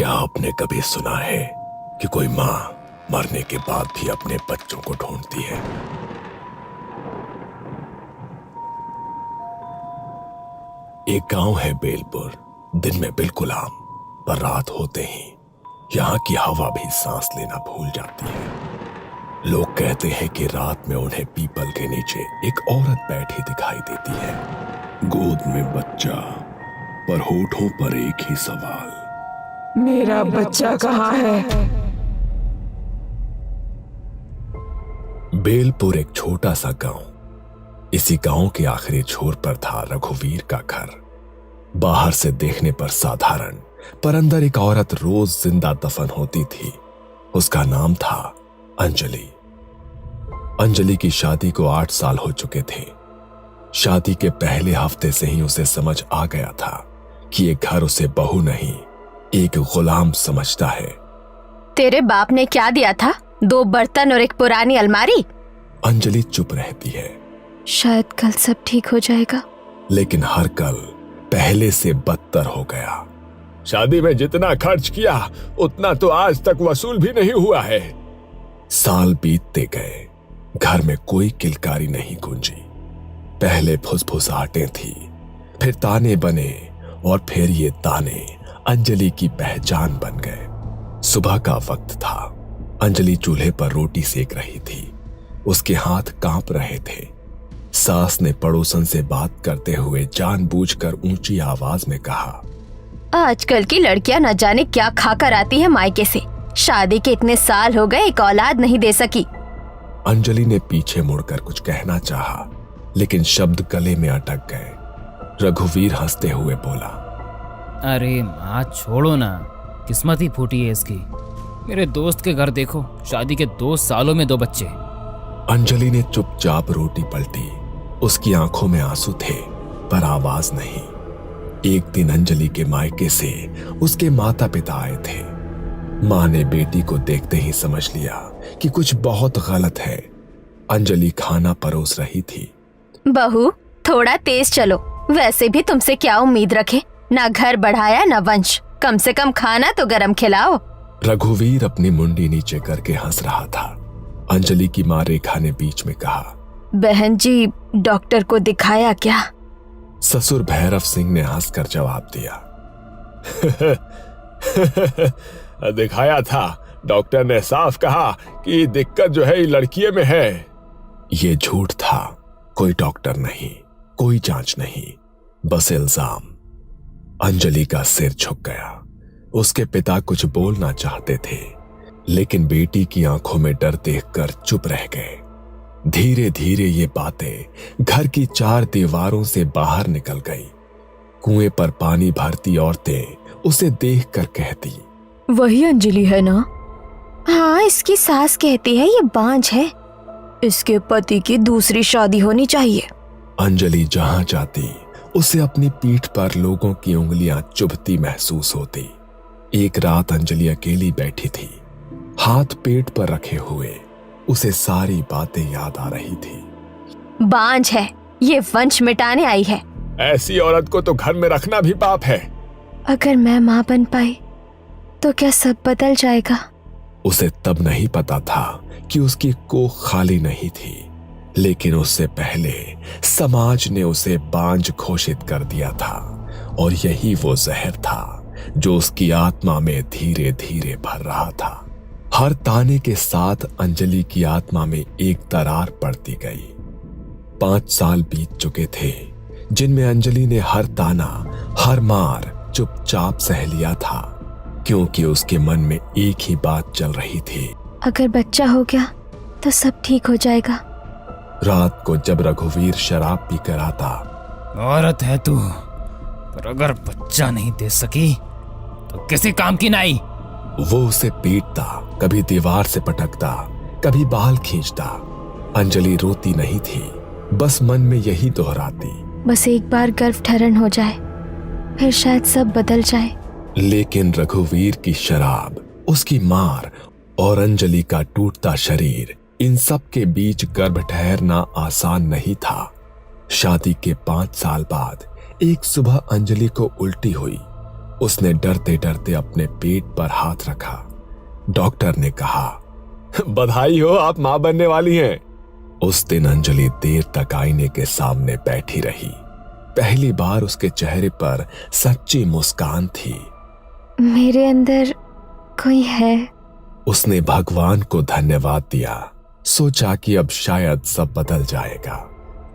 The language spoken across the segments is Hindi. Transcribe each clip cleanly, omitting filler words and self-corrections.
क्या आपने कभी सुना है कि कोई माँ मरने के बाद भी अपने बच्चों को ढूंढती है? एक गांव है बेलपुर। दिन में बिल्कुल आम, पर रात होते ही यहाँ की हवा भी सांस लेना भूल जाती है। लोग कहते हैं कि रात में उन्हें पीपल के नीचे एक औरत बैठी दिखाई देती है, गोद में बच्चा, पर होठों पर एक ही सवाल, मेरा बच्चा कहाँ है? बेलपुर एक छोटा सा गांव। इसी गांव के आखिरी छोर पर था रघुवीर का घर। बाहर से देखने पर साधारण, पर अंदर एक औरत रोज जिंदा दफन होती थी। उसका नाम था अंजलि। अंजलि की शादी को 8 साल हो चुके थे। शादी के पहले हफ्ते से ही उसे समझ आ गया था कि ये घर उसे बहू नहीं, एक गुलाम समझता है। तेरे बाप ने क्या दिया था? 2 बर्तन और एक पुरानी अलमारी? अंजलि चुप रहती है। शायद कल सब ठीक हो जाएगा। लेकिन हर कल पहले से बदतर हो गया। शादी में जितना खर्च किया उतना तो आज तक वसूल भी नहीं हुआ है। साल बीतते गए, घर में कोई किलकारी नहीं गूंजी। पहले फुसफुसाहटें थी, फिर ताने बने, और फिर ये ताने अंजलि की पहचान बन गए। सुबह का वक्त था। अंजलि चूल्हे पर रोटी सेक रही थी। उसके हाथ कांप रहे थे। सास ने पड़ोसन से बात करते हुए जानबूझकर ऊंची आवाज में कहा, आजकल की लड़कियां न जाने क्या खाकर आती है मायके से। शादी के इतने साल हो गए, एक औलाद नहीं दे सकी। अंजलि ने पीछे मुड़कर कुछ कहना चाहा, लेकिन शब्द गले में अटक गए। रघुवीर हंसते हुए बोला, अरे माँ छोड़ो ना, किस्मत ही फूटी है इसकी। मेरे दोस्त के घर देखो, शादी के 2 सालों में 2 बच्चे। अंजलि ने चुपचाप रोटी पलटी। उसकी आंखों में आंसू थे, पर आवाज नहीं। एक दिन अंजलि के मायके से उसके माता पिता आए थे। माँ ने बेटी को देखते ही समझ लिया कि कुछ बहुत गलत है। अंजलि खाना परोस रही थी। बहू, थोड़ा तेज चलो। वैसे भी तुमसे क्या उम्मीद रखे? ना घर बढ़ाया ना वंश, कम से कम खाना तो गरम खिलाओ। रघुवीर अपनी मुंडी नीचे करके हंस रहा था। अंजलि की माँ रेखा ने बीच में कहा, बहन जी, डॉक्टर को दिखाया क्या? ससुर भैरव सिंह ने हंसकर जवाब दिया, दिखाया था। डॉक्टर ने साफ कहा कि दिक्कत जो है लड़कियों में है। ये झूठ था। कोई डॉक्टर नहीं, कोई जांच नहीं, बस इल्जाम। अंजलि का सिर झुक गया। उसके पिता कुछ बोलना चाहते थे, लेकिन बेटी की आंखों में डर देखकर चुप रह गए। धीरे धीरे ये बातें घर की 4 दीवारों से बाहर निकल गई। कुएं पर पानी भरती औरतें उसे देखकर कहती, वही अंजलि है ना? हाँ, इसकी सास कहती है ये बांझ है, इसके पति की दूसरी शादी होनी चाहिए। अंजलि जहां जाती उसे अपनी पीठ पर लोगों की उंगलियां चुभती महसूस होती। एक रात अंजलि अकेली बैठी थी, हाथ पेट पर रखे हुए। उसे सारी बातें याद आ रही थी। बांझ है, ये वंश मिटाने आई है। ऐसी औरत को तो घर में रखना भी पाप है। अगर मैं माँ बन पाई तो क्या सब बदल जाएगा? उसे तब नहीं पता था कि उसकी कोख खाली नहीं थी, लेकिन उससे पहले समाज ने उसे बांझ घोषित कर दिया था, और यही वो जहर था जो उसकी आत्मा में धीरे धीरे भर रहा था। हर ताने के साथ अंजलि की आत्मा में एक दरार पड़ती गई। 5 साल बीत चुके थे, जिनमें अंजलि ने हर ताना, हर मार चुपचाप सह लिया था, क्योंकि उसके मन में एक ही बात चल रही थी, अगर बच्चा हो गया तो सब ठीक हो जाएगा। रात को जब रघुवीर शराब पीकर आता, औरत है तू, पर अगर बच्चा नहीं दे सकी तो किसी काम की नहीं। वो उसे पीटता, कभी दीवार से पटकता, कभी बाल खींचता। अंजलि रोती नहीं थी, बस मन में यही दोहराती, बस एक बार गर्भधारण हो जाए, फिर शायद सब बदल जाए। लेकिन रघुवीर की शराब, उसकी मार और अंजलि का टूटता शरीर, इन सब के बीच गर्भ ठहरना आसान नहीं था। शादी के 5 साल बाद एक सुबह अंजलि को उल्टी हुई। उसने डरते डरते अपने पेट पर हाथ रखा। डॉक्टर ने कहा, बधाई हो, आप मां बनने वाली हैं। उस दिन अंजलि देर तक आईने के सामने बैठी रही। पहली बार उसके चेहरे पर सच्ची मुस्कान थी। मेरे अंदर कोई है। उसने भगवान को धन्यवाद दिया। सोचा कि अब शायद सब बदल जाएगा,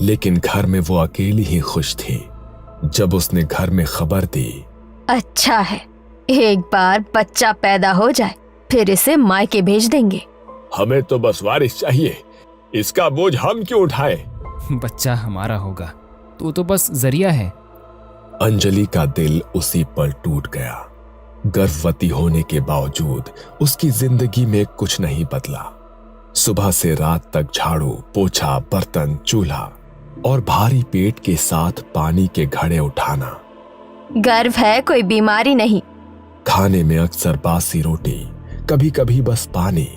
लेकिन घर में वो अकेली ही खुश थी। जब उसने घर में खबर दी, अच्छा है, एक बार बच्चा पैदा हो जाए फिर इसे मायके भेज देंगे। हमें तो बस वारिस चाहिए, इसका बोझ हम क्यों उठाएं? बच्चा हमारा होगा, तू तो बस जरिया है। अंजलि का दिल उसी पल टूट गया। गर्भवती होने के बावजूद उसकी जिंदगी में कुछ नहीं बदला। सुबह से रात तक झाड़ू, पोछा, बर्तन, चूल्हा और भारी पेट के साथ पानी के घड़े उठाना। गर्व है, कोई बीमारी नहीं। खाने में अक्सर बासी रोटी, कभी कभी बस पानी।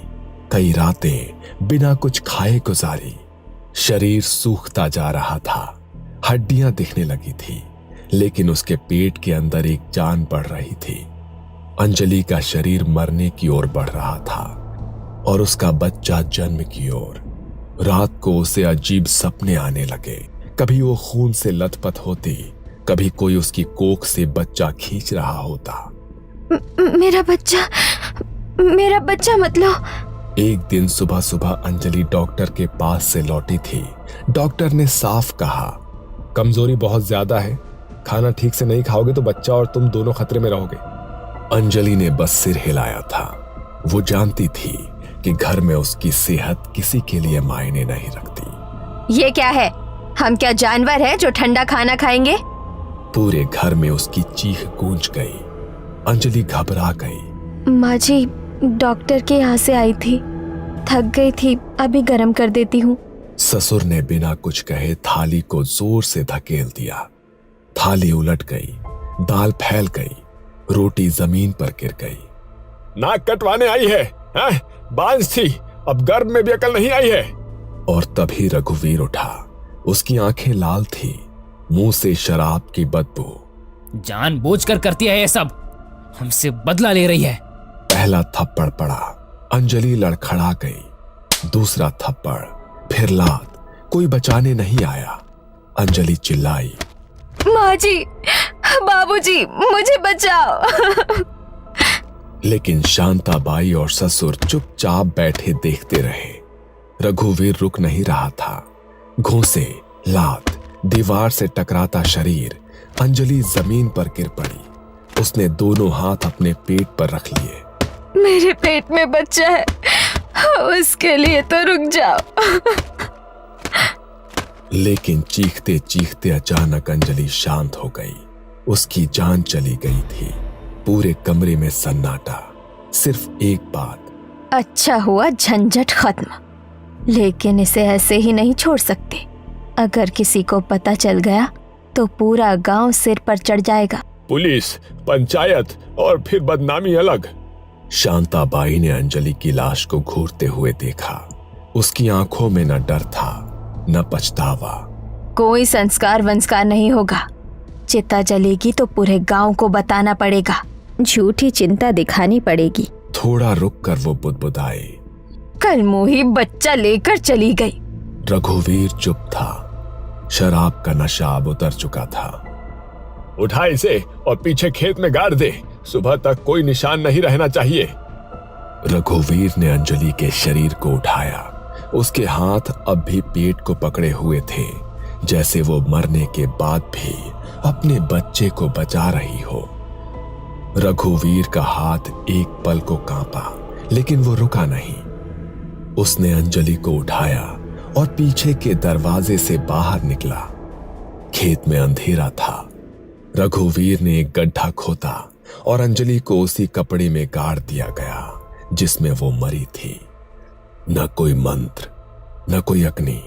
कई रातें बिना कुछ खाए गुजारी। शरीर सूखता जा रहा था, हड्डियां दिखने लगी थी, लेकिन उसके पेट के अंदर एक जान बढ़ रही थी। अंजलि का शरीर मरने की ओर बढ़ रहा था और उसका बच्चा जन्म की ओर। रात को उसे अजीब सपने आने लगे। कभी वो खून से लथपथ होती, कभी कोई उसकी कोख से बच्चा खींच रहा होता। मेरा बच्चा मतलब। एक दिन सुबह सुबह अंजलि डॉक्टर के पास से लौटी थी। डॉक्टर ने साफ कहा, कमजोरी बहुत ज्यादा है, खाना ठीक से नहीं खाओगे तो बच्चा और तुम दोनों खतरे में रहोगे। अंजलि ने बस सिर हिलाया था। वो जानती थी कि घर में उसकी सेहत किसी के लिए मायने नहीं रखती। ये क्या है? हम क्या जानवर हैं जो ठंडा खाना खाएंगे? पूरे घर में उसकी चीख गूंज गई। अंजलि घबरा गई। माँ जी, डॉक्टर के यहाँ से आई थी, थक गई थी, अभी गर्म कर देती हूँ। ससुर ने बिना कुछ कहे थाली को जोर से धकेल दिया। थाली उलट गई, दाल फैल गई, रोटी जमीन पर गिर गई। नाक कटवाने आई है? बांझ थी, अब गर्भ में भी अकल नहीं आई है। और तभी रघुवीर उठा। उसकी आंखें लाल थी, मुंह से शराब की बदबू। जानबूझकर करती है ये सब, हमसे बदला ले रही है। पहला थप्पड़ पड़ा, अंजलि लड़खड़ा गई। दूसरा थप्पड़, फिर लात। कोई बचाने नहीं आया। अंजलि चिल्लाई, माँ जी, बाबूजी, मुझे बचाओ। लेकिन शांताबाई और ससुर चुपचाप बैठे देखते रहे। रघुवीर रुक नहीं रहा था। घूंसे, लात, दीवार से टकराता शरीर। अंजलि जमीन पर गिर पड़ी। उसने दोनों हाथ अपने पेट पर रख लिए। मेरे पेट में बच्चा है, उसके लिए तो रुक जाओ। लेकिन चीखते चीखते अचानक अंजलि शांत हो गई। उसकी जान चली गई थी। पूरे कमरे में सन्नाटा। सिर्फ एक बात, अच्छा हुआ झंझट खत्म, लेकिन इसे ऐसे ही नहीं छोड़ सकते। अगर किसी को पता चल गया तो पूरा गांव सिर पर चढ़ जाएगा। पुलिस, पंचायत और फिर बदनामी अलग। शांताबाई ने अंजलि की लाश को घूरते हुए देखा। उसकी आंखों में न डर था, न पछतावा। कोई संस्कार वंस्कार नहीं होगा। चिता जलेगी तो पूरे गांव को बताना पड़ेगा, झूठी चिंता दिखानी पड़ेगी। थोड़ा रुक कर वो बुदबुदाए, कल मोही बच्चा लेकर चली गई। रघुवीर चुप था। शराब का नशा अब उतर चुका था। उठा इसे और पीछे खेत में गाड़ दे, सुबह तक कोई निशान नहीं रहना चाहिए। रघुवीर ने अंजलि के शरीर को उठाया। उसके हाथ अब भी पेट को पकड़े हुए थे, जैसे वो मरने के बाद भी अपने बच्चे को बचा रही हो। रघुवीर का हाथ एक पल को कांपा, लेकिन वो रुका नहीं। उसने अंजलि को उठाया और पीछे के दरवाजे से बाहर निकला। खेत में अंधेरा था। रघुवीर ने एक गड्ढा खोदा और अंजलि को उसी कपड़े में गाड़ दिया गया जिसमें वो मरी थी। न कोई मंत्र, न कोई अग्नि,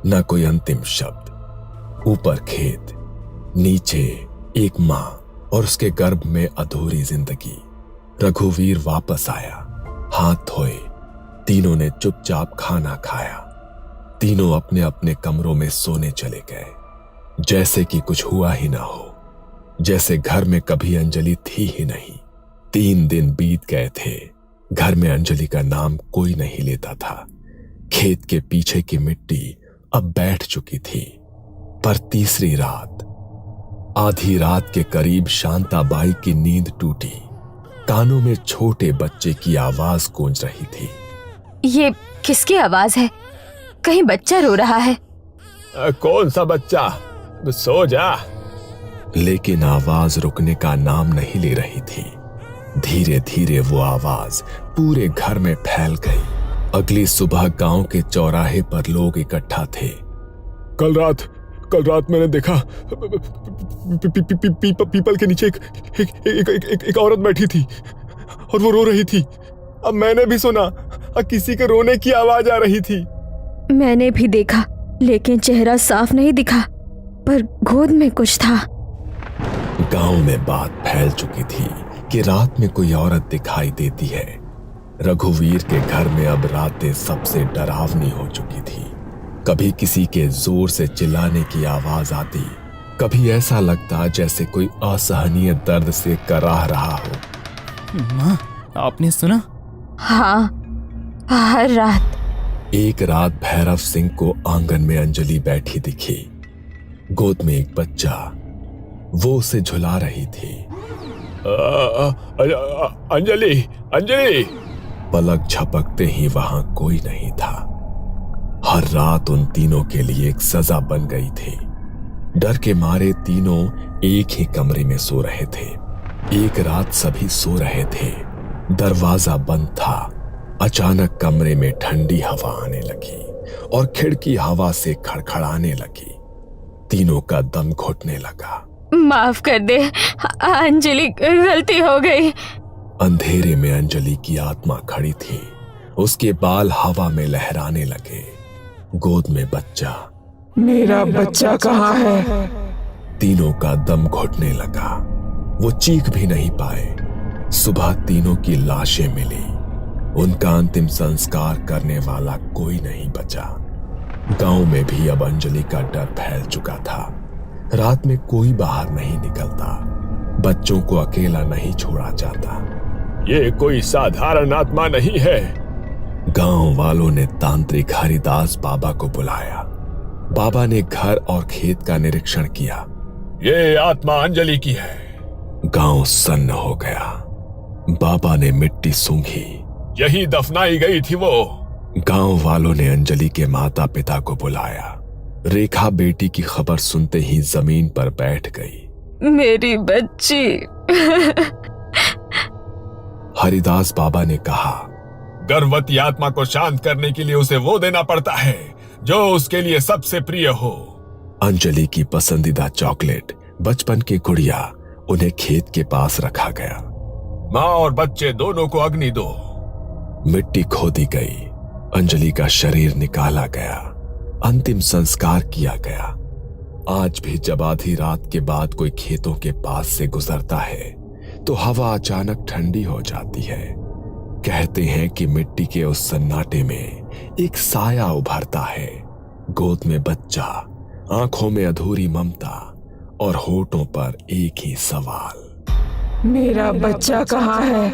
न कोई अंतिम शब्द। ऊपर खेत, नीचे एक मां और उसके गर्भ में अधूरी जिंदगी। रघुवीर वापस आया, हाथ धोए। तीनों ने चुपचाप खाना खाया। तीनों अपने अपने कमरों में सोने चले गए, जैसे कि कुछ हुआ ही ना हो। जैसे घर में कभी अंजलि थी ही नहीं। 3 दिन बीत गए थे। घर में अंजलि का नाम कोई नहीं लेता था। खेत के पीछे की मिट्टी अब बैठ चुकी थी। पर तीसरी रात, आधी रात के करीब शांताबाई की नींद टूटी। कानों में छोटे बच्चे की आवाज गूंज रही थी। ये किसकी आवाज है? कहीं बच्चा रो रहा है? कौन सा बच्चा? सो जा। लेकिन आवाज रुकने का नाम नहीं ले रही थी। धीरे धीरे वो आवाज पूरे घर में फैल गई। अगली सुबह गांव के चौराहे पर लोग इकट्ठा थे। कल रात मैंने देखा पीपल के नीचे एक औरत बैठी थी और वो रो रही थी। अब मैंने भी सुना किसी के रोने की आवाज आ रही थी। मैंने भी देखा, लेकिन चेहरा साफ नहीं दिखा, पर गोद में कुछ था। गांव में बात फैल चुकी थी कि रात में कोई औरत दिखाई देती है। रघुवीर के घर में अब रातें सबसे डरावनी हो चुकी थी। कभी किसी के जोर से चिल्लाने की आवाज आती, कभी ऐसा लगता जैसे कोई असहनीय दर्द से कराह रहा हो। माँ, आपने सुना? हाँ, हर रात। एक रात भैरव सिंह को आंगन में अंजलि बैठी दिखी। गोद में एक बच्चा, वो उसे झुला रही थी। अंजलि। पलक झपकते ही वहां कोई नहीं था। हर रात उन तीनों के लिए एक सजा बन गई थी। डर के मारे तीनों एक ही कमरे में सो रहे थे। एक रात सभी सो रहे थे, दरवाजा बंद था। अचानक कमरे में ठंडी हवा आने लगी और खिड़की हवा से खड़खड़ाने लगी। तीनों का दम घुटने लगा। माफ कर दे अंजलि, गलती हो गई। अंधेरे में अंजलि की आत्मा खड़ी थी। उसके बाल हवा में लहराने लगे। गोद में बच्चा। मेरा बच्चा कहाँ है? तीनों का दम घुटने लगा। वो चीख भी नहीं पाए। सुबह तीनों की लाशें मिली। उनका अंतिम संस्कार करने वाला कोई नहीं बचा। गांव में भी अब अंजलि का डर फैल चुका था। रात में कोई बाहर नहीं निकलता। बच्चों को अकेला नहीं छोड़ा जाता। ये कोई साधारण आत्मा नहीं है। गांव वालों ने तांत्रिक हरिदास बाबा को बुलाया। बाबा ने घर और खेत का निरीक्षण किया। ये आत्मा अंजलि की है। गांव सन्न हो गया। बाबा ने मिट्टी सूंघी। यही दफनाई गई थी वो। गांव वालों ने अंजलि के माता पिता को बुलाया। रेखा बेटी की खबर सुनते ही जमीन पर बैठ गई। मेरी बच्ची। हरिदास बाबा ने कहा, गर्भवती आत्मा को शांत करने के लिए उसे वो देना पड़ता है जो उसके लिए सबसे प्रिय हो। अंजलि की पसंदीदा चॉकलेट, बचपन की गुड़िया, उन्हें खेत के पास रखा गया। माँ और बच्चे दोनों को अग्नि दो। मिट्टी खोदी गई। अंजलि का शरीर निकाला गया। अंतिम संस्कार किया गया। आज भी जब आधी रात के बाद कोई खेतों के पास से गुजरता है तो हवा अचानक ठंडी हो जाती है। कहते हैं कि मिट्टी के उस सन्नाटे में एक साया उभरता है। गोद में बच्चा, आंखों में अधूरी ममता और होठों पर एक ही सवाल, मेरा बच्चा कहाँ है?